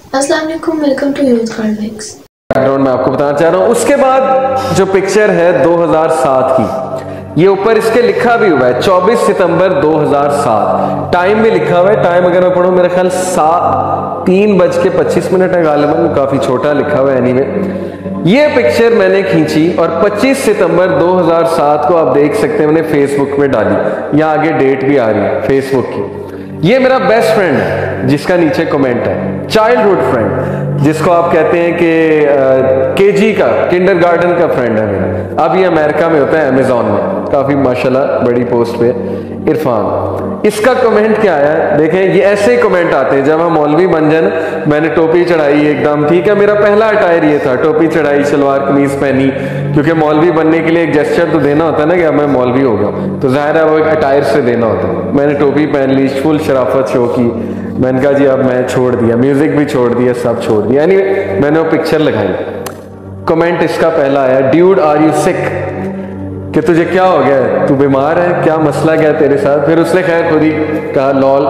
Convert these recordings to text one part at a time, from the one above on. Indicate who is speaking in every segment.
Speaker 1: अस्सलाम वालेकुम, welcome to youth convex.
Speaker 2: Background में आपको बताना चाह रहा हूँ। उसके बाद जो पिक्चर है 2007 की, ये ऊपर इसके लिखा भी हुआ है 24 सितंबर 2007। टाइम भी लिखा हुआ है। टाइम अगर मैं पढ़ूँ मेरे ख्याल 3:25 है गालिबन, काफ़ी छोटा लिखा हुआ है। एनीवे, ये पिक्चर मैंने खींची और 25 सितंबर 2007 को आप देख सकते हैं मैंने फेसबुक पे डाली। यहाँ आगे डेट भी आ रही है फेसबुक की। ये मेरा बेस्ट फ्रेंड है जिसका नीचे कमेंट है, चाइल्डहुड फ्रेंड जिसको आप कहते हैं कि केजी का, किंडरगार्टन का फ्रेंड है मेरा। अब ये अमेरिका में होता है, अमेजॉन में, काफ़ी माशाल्लाह बड़ी पोस्ट पे, इरफान। इसका कमेंट क्या आया है देखें। ये ऐसे ही कमेंट आते हैं जब हम मौलवी बन जाए ना। मैंने टोपी चढ़ाई एकदम, ठीक है, मेरा पहला अटायर ये था, टोपी चढ़ाई, शलवार कमीज पहनी, क्योंकि मौलवी बनने के लिए एक जेस्चर तो देना होता है ना कि अब मैं मौलवी हो गया, तो जाहिर है वो एक अटायर से देना होता है। मैंने टोपी पहन ली, फुल शराफत शो की। मैंने कहा जी अब मैं छोड़ दिया, म्यूजिक भी छोड़ दिया, सब छोड़ दिया। एनीवे, मैंने वो पिक्चर लगाई। कमेंट इसका पहला आया, ड्यूड आर यू सिक, कि तुझे क्या हो गया है, तू बीमार है क्या, मसला क्या है तेरे साथ। फिर उसने खैर खुद ही कहा लॉल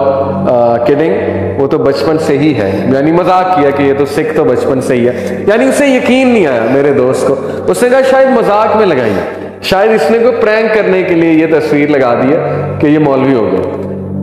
Speaker 2: किडिंग, वो तो बचपन से ही है, यानी मजाक किया कि ये तो सिक तो बचपन से ही है। यानी उसे यकीन नहीं आया मेरे दोस्त को। उसने कहा शायद मजाक में लगाई है, शायद इसने कोई प्रैंक करने के लिए ये तस्वीर लगा दी है कि ये मौलवी हो गया।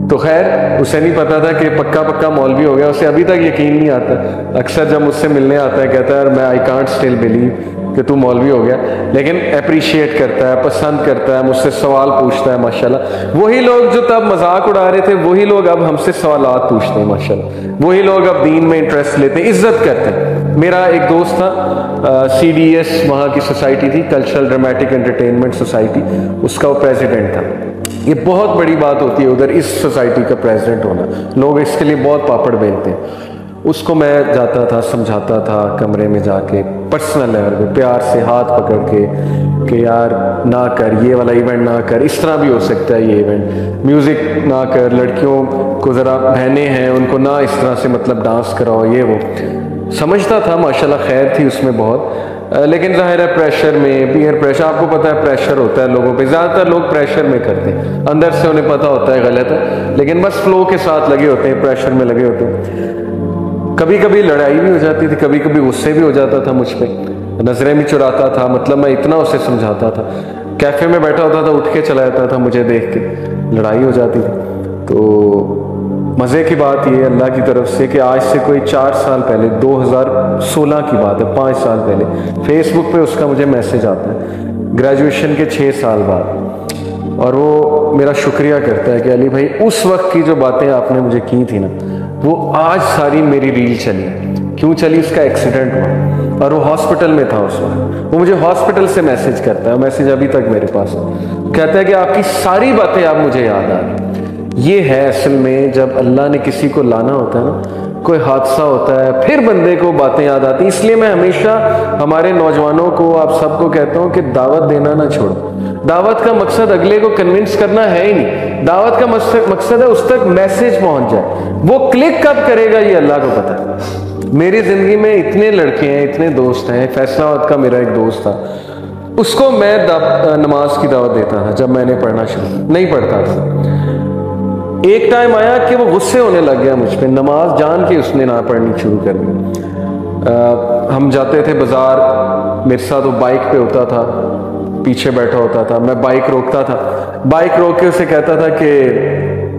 Speaker 2: तो खैर उसे नहीं पता था कि पक्का पक्का मौलवी हो गया। उसे अभी तक यकीन नहीं आता। अक्सर जब मुझसे मिलने आता है कहता है मैं आई कांट स्टिल बिलीव कि तू मौलवी हो गया, लेकिन अप्रिशिएट करता है, पसंद करता है, मुझसे सवाल पूछता है माशाल्लाह। वही लोग जो तब मजाक उड़ा रहे थे वही लोग अब हमसे सवालात पूछते हैं माशाल्लाह। वही लोग अब दीन में इंटरेस्ट लेते हैं, इज्जत करते हैं। मेरा एक दोस्त था, CDS वहाँ की सोसाइटी थी, कल्चरल ड्रामेटिक एंटरटेनमेंट सोसाइटी, उसका वो प्रेसिडेंट था। ये बहुत बड़ी बात होती है उधर इस सोसाइटी का प्रेसिडेंट होना, लोग इसके लिए बहुत पापड़ बेलते हैं। उसको मैं जाता था, समझाता था, कमरे में जाके पर्सनल लेवल पे प्यार से हाथ पकड़ के कि यार ना कर, ये वाला इवेंट ना कर, इस तरह भी हो सकता है ये इवेंट, म्यूज़िक ना कर, लड़कियों को ज़रा, बहनें हैं उनको ना इस तरह से मतलब डांस कराओ, ये वो समझता था माशाल्लाह, खैर थी उसमें बहुत। लेकिन जाहिर है प्रेशर में, पीयर प्रेशर, आपको पता है प्रेशर होता है लोगों पे, ज़्यादातर लोग प्रेशर में करते हैं, अंदर से उन्हें पता होता है गलत है, लेकिन बस फ्लो के साथ लगे होते हैं, प्रेशर में लगे होते हैं। कभी कभी लड़ाई भी हो जाती थी, कभी कभी गुस्से भी हो जाता था मुझ पर, नजरें भी चुराता था, मतलब मैं इतना उसे समझाता था। कैफे में बैठा होता था, उठ के चला जाता था मुझे देख के, लड़ाई हो जाती थी। तो मज़े की बात ये अल्लाह की तरफ से कि आज से कोई 4 साल पहले, 2016 की बात है, 5 साल पहले, फेसबुक पे उसका मुझे मैसेज आता है ग्रेजुएशन के 6 साल बाद, और वो मेरा शुक्रिया करता है कि अली भाई उस वक्त की जो बातें आपने मुझे की थी ना, वो आज सारी मेरी रील चली। क्यों चली? उसका एक्सीडेंट हुआ और वो हॉस्पिटल में था उस वक्त। वो मुझे हॉस्पिटल से मैसेज करता है, मैसेज अभी तक मेरे पास है, कहता है कि आपकी सारी बातें आप मुझे याद आ रही। ये है असल में जब अल्लाह ने किसी को लाना होता है ना, कोई हादसा होता है, फिर बंदे को बातें याद आती। इसलिए मैं हमेशा हमारे नौजवानों को, आप सबको कहता हूँ कि दावत देना ना छोड़ो। दावत का मकसद अगले को कन्विंस करना है ही नहीं, दावत का मकसद है उस तक मैसेज पहुंच जाए। वो क्लिक कब करेगा ये अल्लाह को पता है। मेरी जिंदगी में इतने लड़के हैं, इतने दोस्त हैं। फैसलाबाद का मेरा एक दोस्त था, उसको मैं नमाज की दावत देता था जब मैंने पढ़ना शुरू, नहीं पढ़ता था। एक टाइम आया कि वो गुस्से होने लग गया मुझ पर, नमाज जान के उसने ना पढ़नी शुरू कर दी। हम जाते थे बाजार, मेरे साथ वो बाइक पे होता था, पीछे बैठा होता था, मैं बाइक रोकता था, बाइक रोक के उसे कहता था कि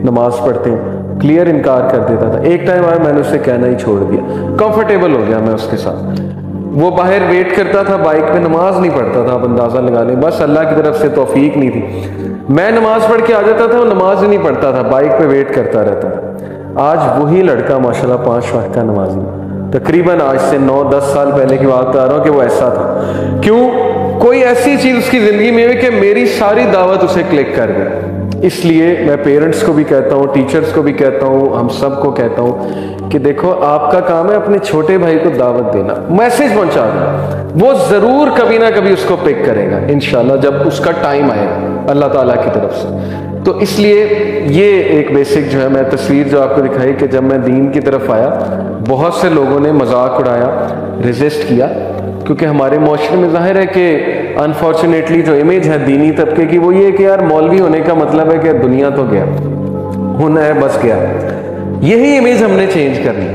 Speaker 2: नमाज पढ़ते हैं, क्लियर इनकार कर देता था। एक टाइम आया मैंने उसे कहना ही छोड़ दिया, कंफर्टेबल हो गया मैं उसके साथ। वो बाहर वेट करता था बाइक पे, नमाज नहीं पढ़ता था, आप अंदाजा लगा लें, बस अल्लाह की तरफ से तौफीक नहीं थी। मैं नमाज पढ़ के आ जाता था, वो नमाज ही नहीं पढ़ता था, बाइक पे वेट करता रहता था। आज वही लड़का माशाल्लाह 5 वक्त का नमाजी, तकरीबन आज से 9-10 साल पहले की बात बता रहा हूँ कि वो ऐसा था। क्यों? कोई ऐसी चीज उसकी जिंदगी में हुई कि मेरी सारी दावत उसे क्लिक कर गई। इसलिए मैं पेरेंट्स को भी कहता हूँ, टीचर्स को भी कहता हूँ, हम सब को कहता हूँ कि देखो आपका काम है अपने छोटे भाई को दावत देना, मैसेज पहुंचा देना। वो जरूर कभी ना कभी उसको पिक करेगा इंशाल्लाह, जब उसका टाइम आएगा अल्लाह ताला की तरफ से। तो इसलिए ये एक बेसिक जो है मैं तस्वीर जो आपको दिखाई कि जब मैं दीन की तरफ आया, बहुत से लोगों ने मजाक उड़ाया, रेजिस्ट किया, क्योंकि हमारे माशरे में जाहिर है कि अनफॉर्चुनेटली जो इमेज है दीनी तबके की वो ये कि यार मौलवी होने का मतलब है कि दुनिया तो गया, होना है बस गया। यही इमेज हमने चेंज करनी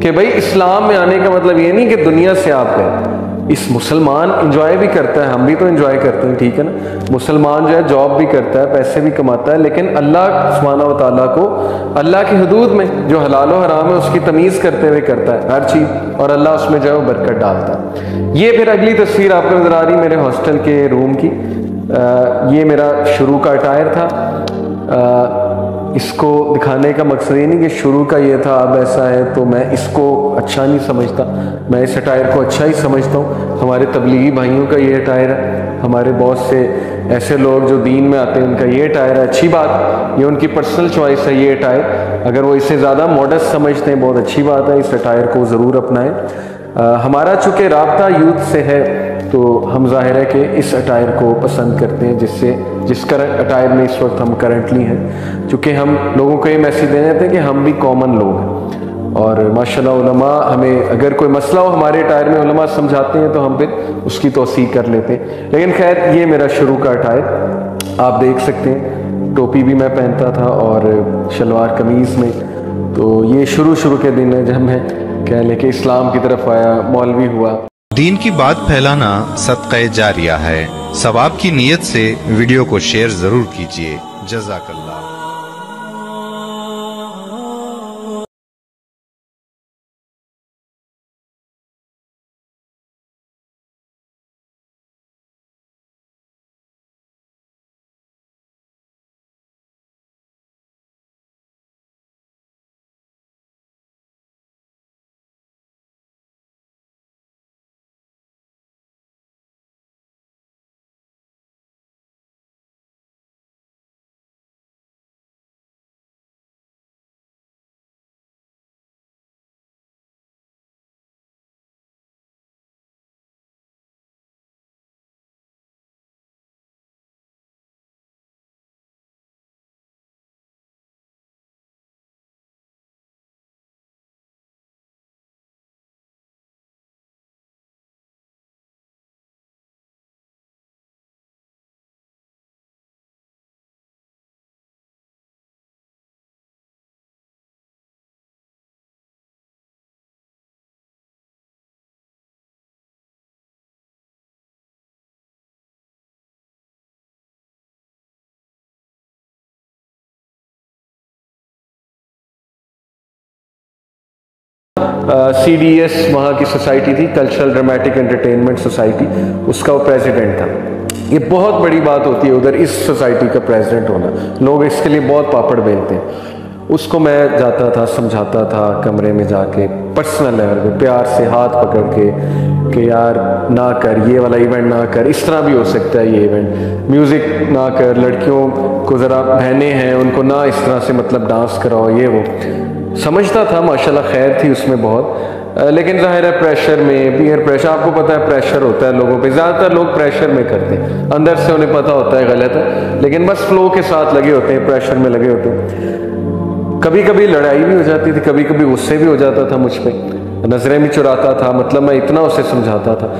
Speaker 2: कि भाई इस्लाम में आने का मतलब ये नहीं कि दुनिया से आप गए। इस मुसलमान इंजॉय भी करता है, हम भी तो इंजॉय करते हैं, ठीक है ना। मुसलमान जो है जॉब भी करता है, पैसे भी कमाता है, लेकिन अल्लाह सुब्हानहू व तआला को अल्लाह की हदूद में जो हलाल और हराम है उसकी तमीज़ करते हुए करता है हर चीज़, और अल्लाह उसमें जो है वो बरकत डालता है। ये फिर अगली तस्वीर आपको नजर आ रही मेरे हॉस्टल के रूम की। ये मेरा शुरू का अटायर था। इसको दिखाने का मकसद ये नहीं कि शुरू का ये था अब ऐसा है, तो मैं इसको अच्छा नहीं समझता, मैं इस अटायर को अच्छा ही समझता हूँ। हमारे तबलीगी भाइयों का ये अटायर है, हमारे बहुत से ऐसे लोग जो दीन में आते हैं उनका ये अटायर है। अच्छी बात, ये उनकी पर्सनल चॉइस है ये अटायर। अगर वो इसे ज़्यादा मॉडर्न समझते हैं बहुत अच्छी बात है, इस अटायर को ज़रूर अपनाएं। हमारा चूँकि राब्ता यूथ से है तो हम जाहिर है कि इस अटायर को पसंद करते हैं, जिस करंट अटायर में इस वक्त हम करंटली हैं। चूँकि हम लोगों को ये मैसेज दे देते हैं कि हम भी कॉमन लोग हैं, और माशाल्लाह उलमा हमें अगर कोई मसला हो हमारे अटायर में उलमा समझाते हैं तो हम फिर उसकी तौसीक कर लेते हैं। लेकिन खैर ये मेरा शुरू का अटायर आप देख सकते हैं। टोपी भी मैं पहनता था और शलवार कमीज़ में। तो ये शुरू के दिन है जब मैं कह लें कि इस्लाम की तरफ आया, मौलवी हुआ।
Speaker 3: दीन की बात फैलाना सदक़े जारिया है। सवाब की नीयत से वीडियो को शेयर जरूर कीजिए। जज़ाकल्लाह।
Speaker 2: CDS वहाँ की सोसाइटी थी, कल्चरल ड्रामेटिक एंटरटेनमेंट सोसाइटी, उसका वो प्रेसिडेंट था। ये बहुत बड़ी बात होती है उधर इस सोसाइटी का प्रेसिडेंट होना, लोग इसके लिए बहुत पापड़ बेलते हैं। उसको मैं जाता था, समझाता था कमरे में जाके, पर्सनल लेवल पे प्यार से हाथ पकड़ के कि यार ना कर, ये वाला इवेंट ना कर, इस तरह भी हो सकता है ये इवेंट, म्यूज़िक ना कर, लड़कियों को ज़रा बहनें हैं उनको ना इस तरह से मतलब डांस कराओ, ये वो समझता था। माशाल्लाह खैर थी उसमें बहुत। लेकिन ज़ाहिर है प्रेशर में, पीयर प्रेशर, आपको पता है प्रेशर होता है लोगों पे, ज़्यादातर लोग प्रेशर में करते हैं, अंदर से उन्हें पता होता है गलत है, लेकिन बस फ्लो के साथ लगे होते हैं, प्रेशर में लगे होते हैं। कभी कभी लड़ाई भी हो जाती थी, कभी कभी गुस्से भी हो जाता था मुझ पर, नज़रें भी चुराता था, मतलब मैं इतना उसे समझाता था।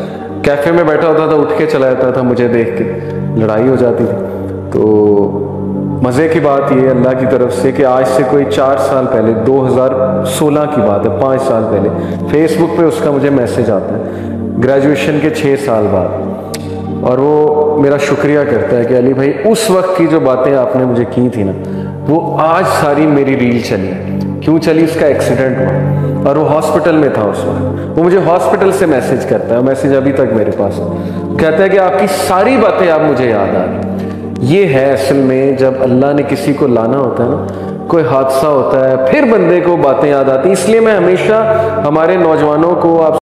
Speaker 2: कैफ़े में बैठा होता था, उठ के चला जाता था मुझे देख के, लड़ाई हो जाती थी। तो मज़े की बात ये अल्लाह की तरफ से कि आज से कोई 4 साल पहले, 2016 की बात है, 5 साल पहले, फेसबुक पे उसका मुझे मैसेज आता है ग्रेजुएशन के 6 साल बाद, और वो मेरा शुक्रिया करता है कि अली भाई उस वक्त की जो बातें आपने मुझे की थी ना, वो आज सारी मेरी रील चली। क्यों चली? उसका एक्सीडेंट हुआ और वो हॉस्पिटल में था उस वक्त। वो मुझे हॉस्पिटल से मैसेज करता है, मैसेज अभी तक मेरे पास है, कहता है कि आपकी सारी बातें आप मुझे याद आ रही। ये है असल में जब अल्लाह ने किसी को लाना होता है ना, कोई हादसा होता है फिर बंदे को बातें याद आती। इसलिए मैं हमेशा हमारे नौजवानों को आप